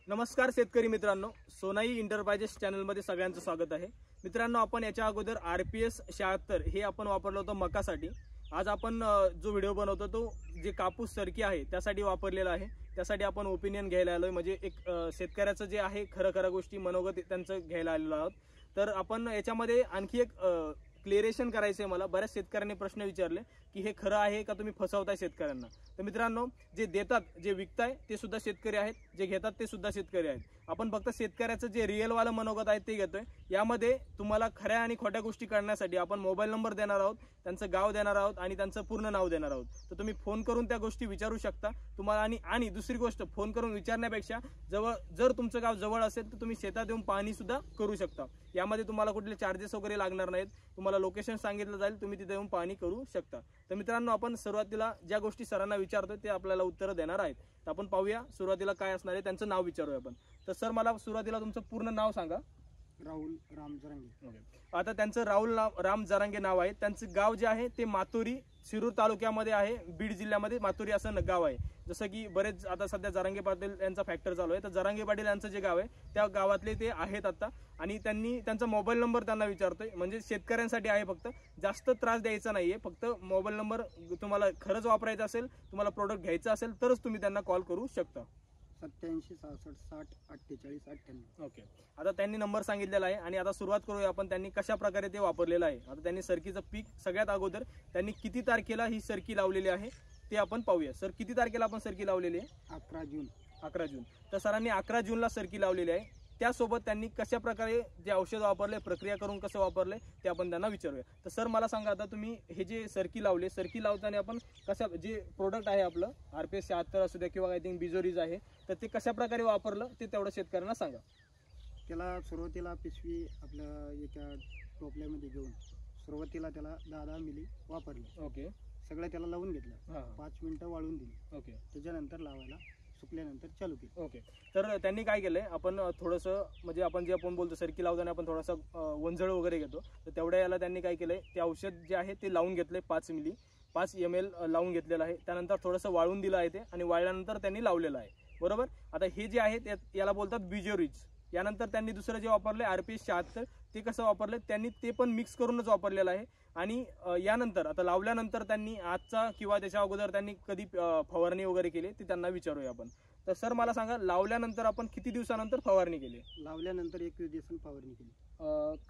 नमस्कार शेतकरी मित्रांनो, सोनाई एंटरप्राइजेस चॅनलमध्ये सगळ्यांचं स्वागत आहे। मित्रांनो, आपण याच्या अगोदर RPS 76 हे आपण वापरलं होतं मकासाठी। आज आपण जो व्हिडिओ बनवतो तो जे कापूस सरकी आहे त्यासाठी वापरलेला आहे। त्यासाठी आपण ओपिनियन घ्यायला आलोय, म्हणजे एक शेतकऱ्याचं जे आहे खरं गोष्टी मनोगत त्यांचं घ्यायला आलेलो आहोत। तर आपण याच्यामध्ये आणखी एक क्लिअरेशन करायचंय मला। बऱ्याच शेतकऱ्यांनी प्रश्न विचारले की हे खरं आहे का, तुम्ही फसवताय शेतकऱ्यांना। तर मित्रांनो, जे देतात जे विकताय ते सुद्धा शेतकरी आहेत, जे घेतात ते सुद्धा शेतकरी आहेत। आपण फक्त शेतकऱ्याचं जे रिअल वाला मनोगत आहे ते घेतोय। यामध्ये तुम्हाला खऱ्या आणि खोट्या गोष्टी करण्यासाठी आपण मोबाईल नंबर देणार आहोत, त्यांचं गाव देणार आहोत आणि त्यांचं पूर्ण नाव देणार आहोत। तर तुम्ही फोन करून त्या गोष्टी विचारू शकता तुम्हाला। आणि दुसरी गोष्ट, फोन करून विचारण्यापेक्षा जर तुमचं गाव जवळ असेल तर तुम्ही शेतात येऊन पाहणी सुद्धा करू शकता। यामध्ये तुम्हाला कुठले चार्जेस वगैरे लागणार नाहीत। तुम्हाला लोकेशन सांगितलं जाईल, तुम्ही तिथे येऊन पाहणी करू शकता। तर मित्रांनो, आपण सुरुवातीला ज्या गोष्टी सरांना विचारतोय ते आपल्याला उत्तरं देणार आहेत। तर आपण पाहूया सुरुवातीला काय असणार आहे, त्यांचं नाव विचारूया आपण। तर सर, मला सुरुवातीला तुमचं पूर्ण नाव सांगा। राहुल राम जरांगे। आता त्यांचं राहुल राम जरांगे नाव आहे। त्यांचं गाव जे आहे ते मातोरी, शिरूर तालुक्यामध्ये आहे, बीड जिल्ह्यामध्ये मातोरी असं गाव आहे। जसं की बरेच आता सध्या जरांगे पाटील यांचा फॅक्टर चालू आहे, तर जरांगे पाटील यांचं जे गाव आहे त्या गावातले ते आहेत आता। आणि त्यांचा मोबाईल नंबर त्यांना विचारतोय, म्हणजे शेतकऱ्यांसाठी आहे, फक्त जास्त त्रास द्यायचा नाहीये। फक्त मोबाईल नंबर तुम्हाला खरंच वापरायचा असेल, तुम्हाला प्रोडक्ट घ्यायचं असेल तरच तुम्ही त्यांना कॉल करू शकता। 87 66 60 48 98। ओके, आता त्यांनी नंबर सांगितलेला आहे आणि आता सुरुवात करूया आपण त्यांनी कशा प्रकारे ते वापरलेलं आहे। आता त्यांनी सरकीचं पीक सगळ्यात अगोदर त्यांनी किती तारखेला ही सरकी लावलेली आहे ते आपण पाहूया। सर, किती तारखेला आपण सरकी लावलेली आहे? 11 जून। 11 जून। तर सरांनी 11 जूनला सरकी लावलेली आहे। त्यासोबत त्यांनी कशा प्रकारे जे औषध वापरले, प्रक्रिया करून कसं वापरले ते आपण त्यांना विचारूया। तर सर, मला सांगा, आता तुम्ही हे जे सरकी लावले, सरकी लावताना आपण कशा, जे प्रोडक्ट आहे आपलं RPS 76 असू द्या किंवा आय थिंक बिजोरीज आहे, तर ते कशा प्रकारे वापरलं ते तेवढं शेतकऱ्यांना सांगा। त्याला सुरुवातीला पिशवी आपल्या एका टोपल्यामध्ये घेऊन सुरुवातीला त्याला 10 मिली वापरले। ओके, सगळं त्याला लावून घेतलं, 5 मिनिटं वाळून दिली। ओके, त्याच्यानंतर लावायला सुकल्यानंतर चालू केली। ओके, तर त्यांनी काय केलंय, आपण थोडंसं म्हणजे आपण जे आपण बोलतो सरकी लावताना आपण थोडासा वंजळ वगैरे घेतो, तर तेवढ्या याला त्यांनी काय केलंय, ते औषध जे आहे ते लावून घेतलंय 5 मिली 5 ml लावून घेतलेलं आहे। त्यानंतर थोडंसं वाळून दिलं आहे ते, आणि वाळल्यानंतर त्यांनी लावलेलं आहे, बरोबर। आता हे जे आहे याला बोलतात बिजोरीज। यानंतर त्यांनी दुसरं जे वापरले RPS 76, ते कसं वापरले त्यांनी, ते पण मिक्स करूनच वापरलेलं आहे। आणि यानंतर आता लावल्यानंतर त्यांनी आजचा किंवा त्याच्या अगोदर त्यांनी कधी फवारणी वगैरे केली ते त्यांना विचारूया आपण। तर सर, मला सांगा, लावल्यानंतर आपण किती दिवसानंतर फवारणी केली? लावल्यानंतर 21 दिवसांनी फवारणी केली।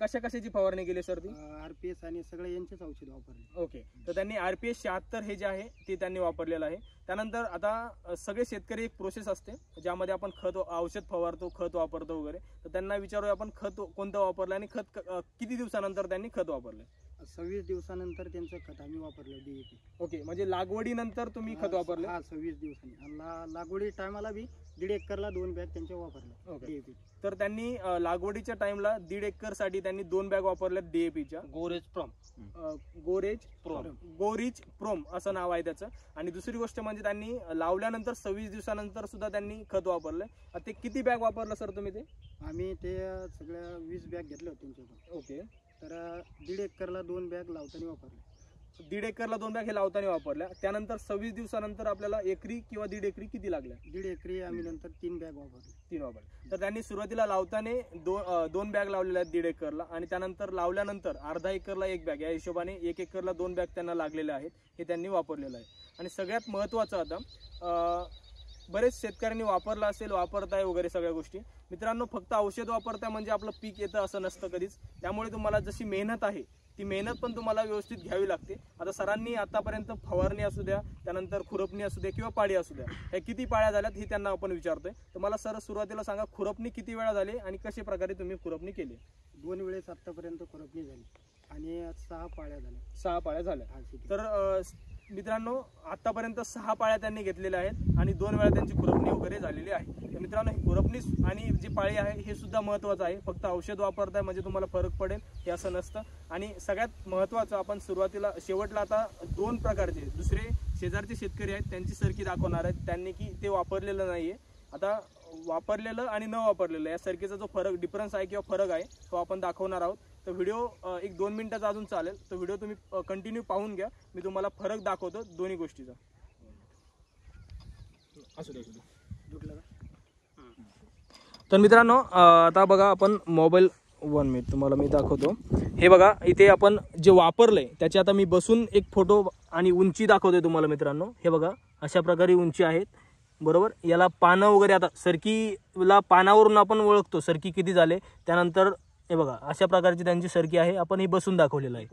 कशाची फवारणी केली सर ती? RPS आणि सगळे यांचेच औषध वापरले। ओके, तर त्यांनी RPS 76 हे जे आहे ते त्यांनी वापरलेलं आहे। त्यानंतर आता सगळे शेतकरी एक प्रोसेस असते ज्यामध्ये आपण खत औषध फवारतो, खत वापरतो वगैरे। तर त्यांना विचारूया आपण खत कोणतं वापरलं आणि खत किती दिवसानंतर त्यांनी खत वापरले? 26 दिवसानंतर त्यांचं खत आम्ही वापरलं, DAP। ओके, म्हणजे लागवडीनंतर तुम्ही खत वापरले? हा, 26 दिवसांनी। आणि लागवडी टायमाला बी 1.5 एकरला 2 बॅग त्यांच्या वापरल्या DAP। तर त्यांनी लागवडीच्या टाइमला 1.5 एकरसाठी त्यांनी 2 बॅग वापरल्या DAPच्या। गोरेज प्रोम असं नाव आहे त्याचं। आणि दुसरी गोष्ट म्हणजे त्यांनी लावल्यानंतर 26 दिवसानंतर सुद्धा त्यांनी खत वापरलंय। ते किती बॅग वापरलं सर तुम्ही? ते आम्ही ते सगळ्या 20 बॅग घेतल्या होत्या त्यांच्याकडून। ओके, तर 1.5 एकरला 2 बॅग लावताना वापरले। 1.5 एकरला 2 बॅग हे लावताना वापरल्या। त्यानंतर 26 दिवसानंतर आपल्याला एकरी किंवा 1.5 एकरी किती लागल्या? 1.5 एकरी आम्ही नंतर 3 बॅग वापरले। 3 वापरले। तर त्यांनी सुरुवातीला लावताना 2 बॅग लावलेल्या आहेत 1.5 एकरला, आणि त्यानंतर लावल्यानंतर अर्धा एकरला 1 बॅग, या हिशोबाने 1 एकरला 2 बॅग त्यांना लागलेल्या आहेत, हे त्यांनी वापरलेलं आहे। आणि सगळ्यात महत्त्वाचं, आता बरेच शेतकऱ्यांनी वापरला असेल, वापरताय वगैरे सगळ्या गोष्टी। मित्रांनो, फक्त औषध वापरताय म्हणजे आपलं पीक येतं असं नसतं कधीच। त्यामुळे तुम्हाला जशी मेहनत आहे ती मेहनत पण तुम्हाला व्यवस्थित घ्यावी लागते। आता सरांनी आतापर्यंत फवारणी असू द्या, त्यानंतर खुरपणी असू द्या किंवा पाळी असू द्या, ह्या किती पाळ्या झाल्यात हे त्यांना आपण विचारतोय। तर मला सर सुरुवातीला सांगा, खुरपणी किती वेळा झाली आणि कशा प्रकारे तुम्ही खुरपणी केली? 2 वेळेस आतापर्यंत खुरपणी झाली आणि 6 पाळ्या झाल्या। 6 पाळ्या झाल्या। तर मित्रांनो, आतापर्यंत 6 पाळ्या त्यांनी घेतलेल्या आहेत आणि 2 वेळा त्यांची खुरपणी वगैरे झालेली आहे। तर मित्रांनो, ही खुरपणी आणि जी पाळी आहे हे सुद्धा महत्त्वाचं आहे। फक्त औषध वापरताय म्हणजे तुम्हाला फरक पडेल हे असं नसतं। आणि सगळ्यात महत्त्वाचं, आपण शेवटला आता 2 प्रकारचे दुसरे शेजारचे शेतकरी आहेत त्यांची सरकी दाखवणार आहेत, त्यांनी की ते वापरलेलं नाहीये। आता वापरलेलं आणि न वापरलेलं या सरकीचा जो डिफरन्स आहे किंवा फरक आहे तो आपण दाखवणार आहोत। तर व्हिडिओ 1-2 मिनिटाचा अजून चालेल, तो व्हिडिओ तुम्ही कंटिन्यू पाहून घ्या। मी तुम्हाला फरक दाखवतो दोन्ही गोष्टीचा। असू दे, दुखलं का? तर मित्रांनो आता बघा आपण मोबाईल 1 मिनिट तुम्हाला मी दाखवतो. हे बघा इथे आपण जे वापरलंय त्याचे आता मी बसून एक फोटो आणि उंची दाखवतोय तुम्हाला मित्रांनो. हे बघा अशा प्रकारे उंची आहेत बरोबर. याला पानं वगैरे आता सरकीला पानावरून आपण ओळखतो सरकी किती झाले. त्यानंतर हे बघा अशा प्रकारची त्यांची सरकी आहे. आपण ही बसून दाखवलेलं आहे.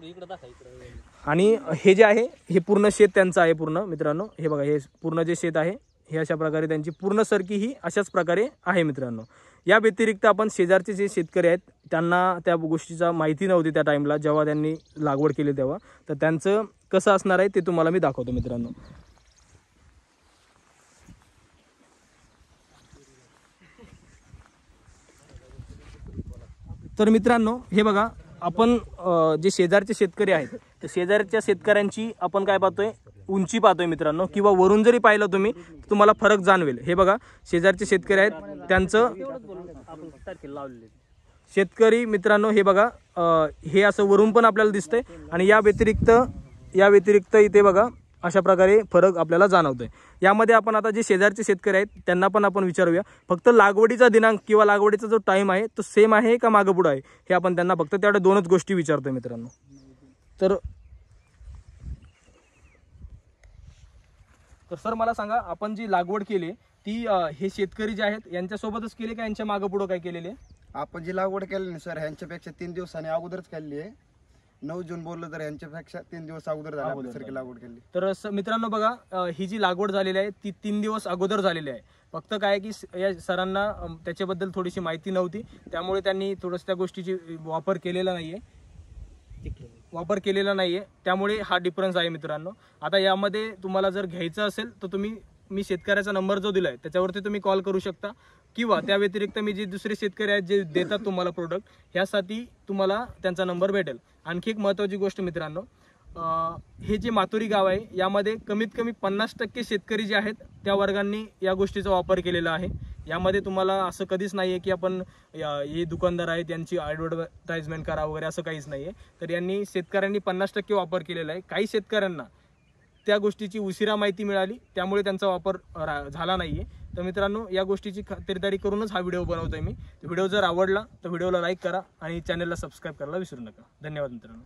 आणि हे जे आहे हे पूर्ण शेत त्यांचं आहे पूर्ण मित्रांनो. हे बघा हे पूर्ण जे शेत आहे हे अशा प्रकारे त्यांची पूर्ण सरकी ही अशाच प्रकारे आहे मित्रांनो. या व्यतिरिक्त आपण शेजारचे जे शेतकरी आहेत त्यांना त्या गोष्टीचा माहिती नव्हती त्या टाईमला जेव्हा त्यांनी लागवड केली तेव्हा. तर त्यांचं कसं असणार आहे ते तुम्हाला मी दाखवतो मित्रांनो. तर मित्रांनो हे बघा आपण जे शेजारचे शेतकरी आहेत तर शेजारच्या शेतकऱ्यांची आपण काय पाहतोय उंची पाहतोय मित्रांनो. किंवा वरून जरी पाहिलं तुम्ही तुम्हाला फरक जाणवेल. हे बघा शेजारचे शेतकरी आहेत त्यांचं शेतकरी मित्रांनो हे बघा हे असं वरून पण आपल्याला दिसतंय. आणि या व्यतिरिक्त इथे बघा अशा प्रकारे फरक आपल्याला जाणवतोय. यामध्ये आपण आता जे शेजारचे शेतकरी आहेत त्यांना पण आपण विचारूया. फक्त लागवडीचा दिनांक किंवा लागवडीचा जो टाइम आहे तो सेम आहे का मागं पुढं आहे हे आपण त्यांना फक्त तेवढ्या 2च गोष्टी विचारतोय मित्रांनो. तर सर मला सांगा आपण जी लागवड केली ती हे शेतकरी जे आहेत यांच्यासोबतच केली का यांच्या मागं पुढं काय केलेले? आपण जी लागवड केली ना सर ह्यांच्यापेक्षा 3 दिवसांनी अगोदरच केली आहे. 9 जून बोललो तर ह्यांच्यापेक्षा 3 दिवस अगोदर झाली लागवड केली. तर मित्रांनो बघा ही जी लागवड झालेली आहे ती 3 दिवस अगोदर झालेली आहे. फक्त काय की या सरांना त्याच्याबद्दल थोडीशी माहिती नव्हती त्यामुळे त्यांनी थोडंसं त्या गोष्टीची वापर केलेला नाहीये. त्यामुळे हा डिफरन्स आहे मित्रांनो. आता यामध्ये तुम्हाला जर घ्यायचं असेल तर मी शेतकऱ्याचा नंबर जो दिलाय त्याच्यावरती तुम्ही कॉल करू शकता. किंवा त्या व्यतिरिक्त मी जे दुसरे शेतकरी आहेत जे देतात तुम्हाला प्रोडक्ट ह्यासाठी तुम्हाला त्यांचा नंबर भेटेल. आणखी एक महत्त्वाची गोष्ट मित्रांनो हे जे मातुरी गाव आहे यामध्ये कमीत कमी 50% शेतकरी जे आहेत त्या वर्गांनी या गोष्टीचा वापर केलेला आहे. यामध्ये तुम्हाला असं कधीच नाहीये की आपण हे दुकानदार आहेत यांची ॲडव्हर्टाइजमेंट करा वगैरे असं काहीच नाहीये. तर यांनी शेतकऱ्यांनी 50% वापर केलेला आहे. काही शेतकऱ्यांना त्या गोष्टीची उशिरा माहिती मिळाली त्यामुळे त्यांचा वापर झाला नाहीये. तर मित्रांनो या गोष्टीची खातिरदारी करूनच हा व्हिडिओ बनवतोय मी. व्हिडिओ जर आवडला तर व्हिडिओला लाईक करा आणि चॅनलला सबस्क्राईब करायला विसरू नका. धन्यवाद मित्रांनो.